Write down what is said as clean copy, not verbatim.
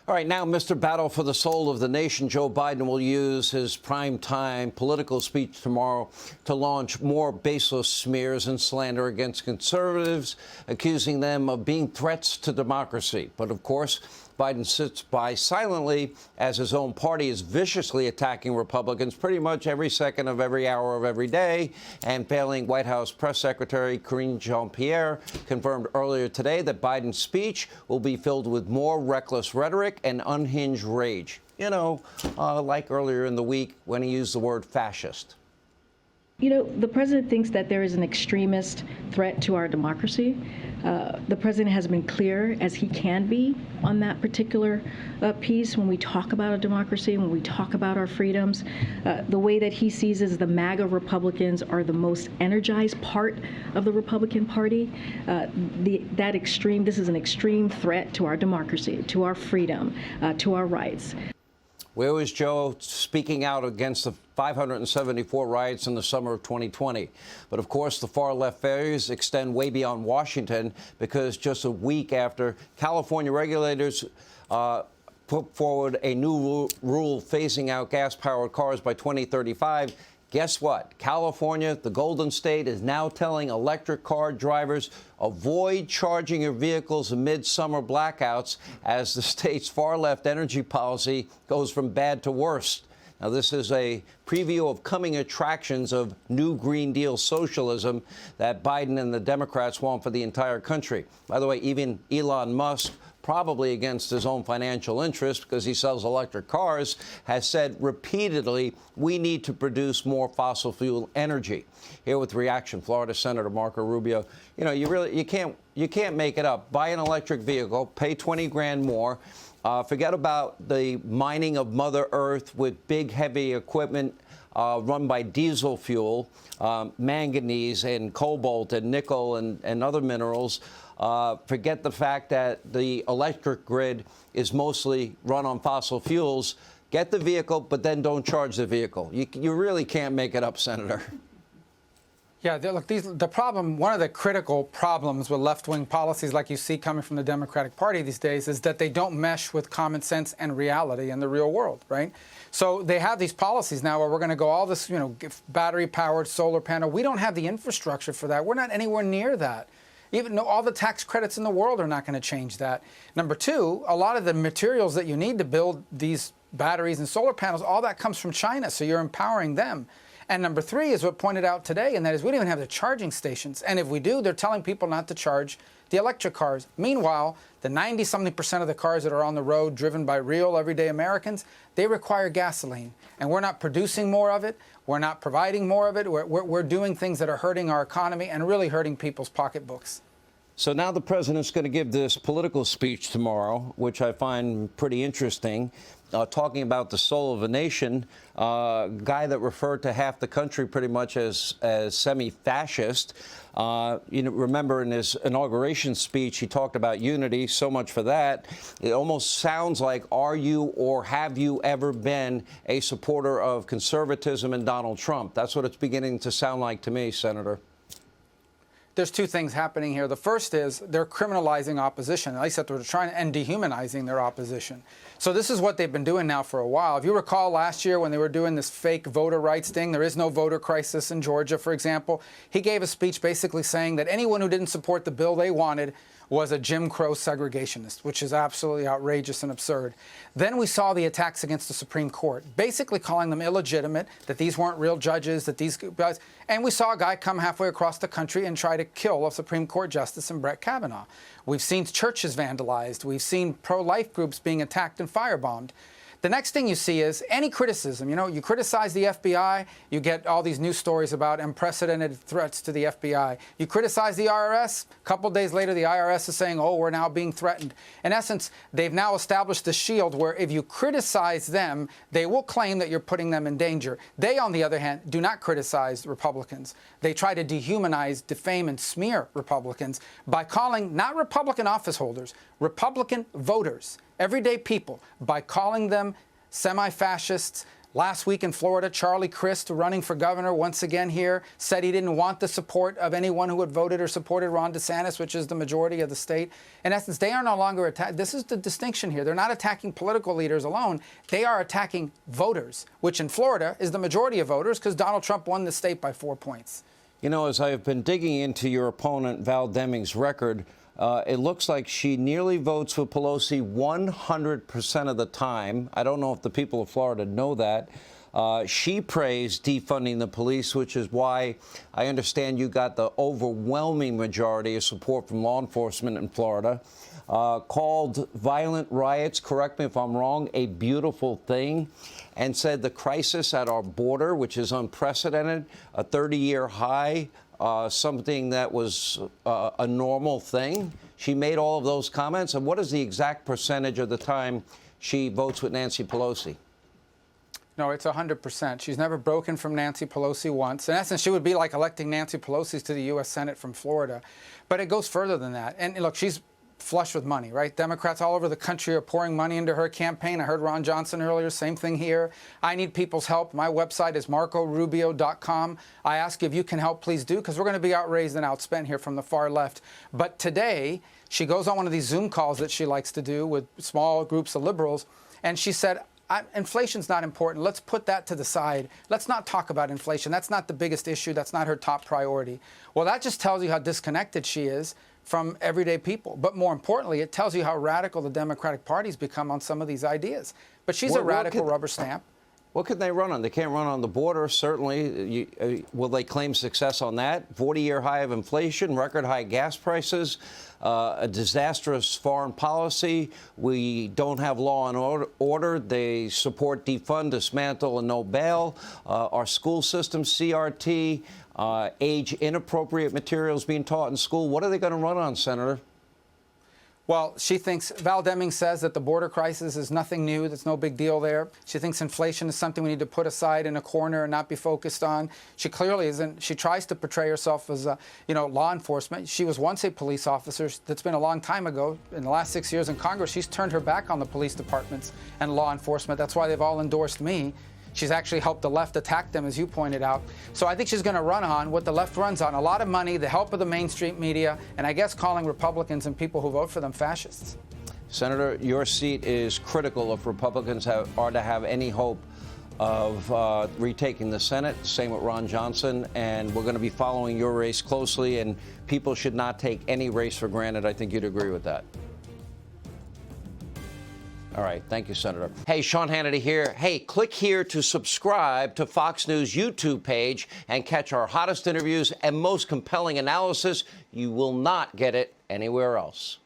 All right, now, Mr. Battle for the Soul of the Nation, Joe Biden will use his prime-time political speech tomorrow to launch more baseless smears and slander against conservatives, accusing them of being threats to democracy. But, of course, Biden sits by silently as his own party is viciously attacking Republicans pretty much every second of every hour of every day. And failing White House Press Secretary Karine Jean-Pierre confirmed earlier today that Biden's speech will be filled with more reckless rhetoric and unhinged rage. You know, like earlier in the week when he used the word fascist. You know, the president thinks that there is an extremist threat to our democracy. The president has been clear as he can be on that particular piece when we talk about a democracy, when we talk about our freedoms. The way that he sees is the MAGA Republicans are the most energized part of the Republican Party. This is an extreme threat to our democracy, to our freedom, to our rights. Where was Joe speaking out against the 574 riots in the summer of 2020? But, of course, the far-left failures extend way beyond Washington, because just a week after California regulators put forward a new rule phasing out gas-powered cars by 2035, guess what? California, the Golden State, is now telling electric car drivers avoid charging your vehicles amid summer blackouts as the state's far-left energy policy goes from bad to worse. Now, this is a preview of coming attractions of new Green Deal socialism that Biden and the Democrats want for the entire country. By the way, even Elon Musk, probably against his own financial interest because he sells electric cars, has said repeatedly we need to produce more fossil fuel energy. Here with reaction, Florida Senator Marco Rubio. You know, you can't make it up. Buy an electric vehicle, pay 20 grand more. Forget about the mining of Mother Earth with big, heavy equipment run by diesel fuel, manganese and cobalt and nickel and other minerals. Forget the fact that the electric grid is mostly run on fossil fuels. Get the vehicle, but then don't charge the vehicle. You really can't make it up, Senator. Yeah, look, one of the critical problems with left-wing policies like you see coming from the Democratic Party these days is that they don't mesh with common sense and reality in the real world, right? So they have these policies now where we're going to go all this, battery-powered solar panel. We don't have the infrastructure for that. We're not anywhere near that. Even all the tax credits in the world are not going to change that. Number two, a lot of the materials that you need to build these batteries and solar panels, all that comes from China, so you're empowering them. And number three is what pointed out today, and that is we don't even have the charging stations. And if we do, they're telling people not to charge the electric cars. Meanwhile, the 90-something% of the cars that are on the road driven by real everyday Americans, they require gasoline. And we're not producing more of it. We're not providing more of it. We're doing things that are hurting our economy and really hurting people's pocketbooks. So now the president's going to give this political speech tomorrow, which I find pretty interesting, talking about the soul of a nation, guy that referred to half the country pretty much as semi-fascist. Remember in his inauguration speech, he talked about unity, so much for that. It almost sounds like, are you or have you ever been a supporter of conservatism and Donald Trump? That's what it's beginning to sound like to me, Senator. There's two things happening here. The first is they're criminalizing opposition, at least that they're trying, and dehumanizing their opposition. So this is what they've been doing now for a while. If you recall last year when they were doing this fake voter rights thing, there is no voter crisis in Georgia, for example. He gave a speech basically saying that anyone who didn't support the bill they wanted was a Jim Crow segregationist, which is absolutely outrageous and absurd. Then we saw the attacks against the Supreme Court, basically calling them illegitimate, that these weren't real judges, that these guys, and we saw a guy come halfway across the country and try to kill a Supreme Court justice in Brett Kavanaugh. We've seen churches vandalized. We've seen pro-life groups being attacked and firebombed. The next thing you see is any criticism. You criticize the FBI, you get all these news stories about unprecedented threats to the FBI. You criticize the IRS, a couple days later the IRS is saying, oh, we're now being threatened. In essence, they've now established the shield where if you criticize them, they will claim that you're putting them in danger. They, on the other hand, do not criticize Republicans. They try to dehumanize, defame, and smear Republicans by calling not Republican office holders, Republican voters, everyday people, by calling them semi-fascists, Last week in Florida, Charlie Crist, running for governor once again here, said he didn't want the support of anyone who had voted or supported Ron DeSantis, which is the majority of the state. In essence, they are no longer attacking. This is the distinction here. They're not attacking political leaders alone. They are attacking voters, which in Florida is the majority of voters because Donald Trump won the state by 4 points. You know, as I've been digging into your opponent, Val Deming's record, it looks like she nearly votes for Pelosi 100% of the time. I don't know if the people of Florida know that. She praised defunding the police, which is why I understand you got the overwhelming majority of support from law enforcement in Florida. Called violent riots, correct me if I'm wrong, a beautiful thing, and said the crisis at our border, which is unprecedented, a 30-year high, something that was a normal thing. She made all of those comments. And what is the exact percentage of the time she votes with Nancy Pelosi? No, it's 100%. She's never broken from Nancy Pelosi once. In essence, she would be like electing Nancy Pelosi to the U.S. Senate from Florida. But it goes further than that. And look, she's flush with money, right? Democrats all over the country are pouring money into her campaign. I heard Ron Johnson earlier, same thing here. I need people's help. My website is marcorubio.com. I ask if you can help, please do, because we're going to be outraised and outspent here from the far left. But today, she goes on one of these Zoom calls that she likes to do with small groups of liberals, and she said, inflation's not important. Let's put that to the side. Let's not talk about inflation. That's not the biggest issue. That's not her top priority. Well, that just tells you how disconnected she is from everyday people. But more importantly, it tells you how radical the Democratic Party's become on some of these ideas. But she's a radical rubber stamp. What could they run on? They can't run on the border, certainly. Will they claim success on that? 40-year high of inflation, record high gas prices, a disastrous foreign policy. We don't have law and order. They support defund, dismantle, and no bail. Our school system, CRT, age-inappropriate materials being taught in school. What are they going to run on, Senator? Well, she thinks, Val Deming says that the border crisis is nothing new. There's no big deal there. She thinks inflation is something we need to put aside in a corner and not be focused on. She clearly isn't. She tries to portray herself as, law enforcement. She was once a police officer. That's been a long time ago. In the last 6 years in Congress, she's turned her back on the police departments and law enforcement. That's why they've all endorsed me. She's actually helped the left attack them, as you pointed out. So I think she's going to run on what the left runs on, a lot of money, the help of the mainstream media, and I guess calling Republicans and people who vote for them fascists. Senator, your seat is critical if Republicans are to have any hope of retaking the Senate. Same with Ron Johnson. And we're going to be following your race closely, and people should not take any race for granted. I think you'd agree with that. All right. Thank you, Senator. Hey, Sean Hannity here. Hey, click here to subscribe to Fox News YouTube page and catch our hottest interviews and most compelling analysis. You will not get it anywhere else.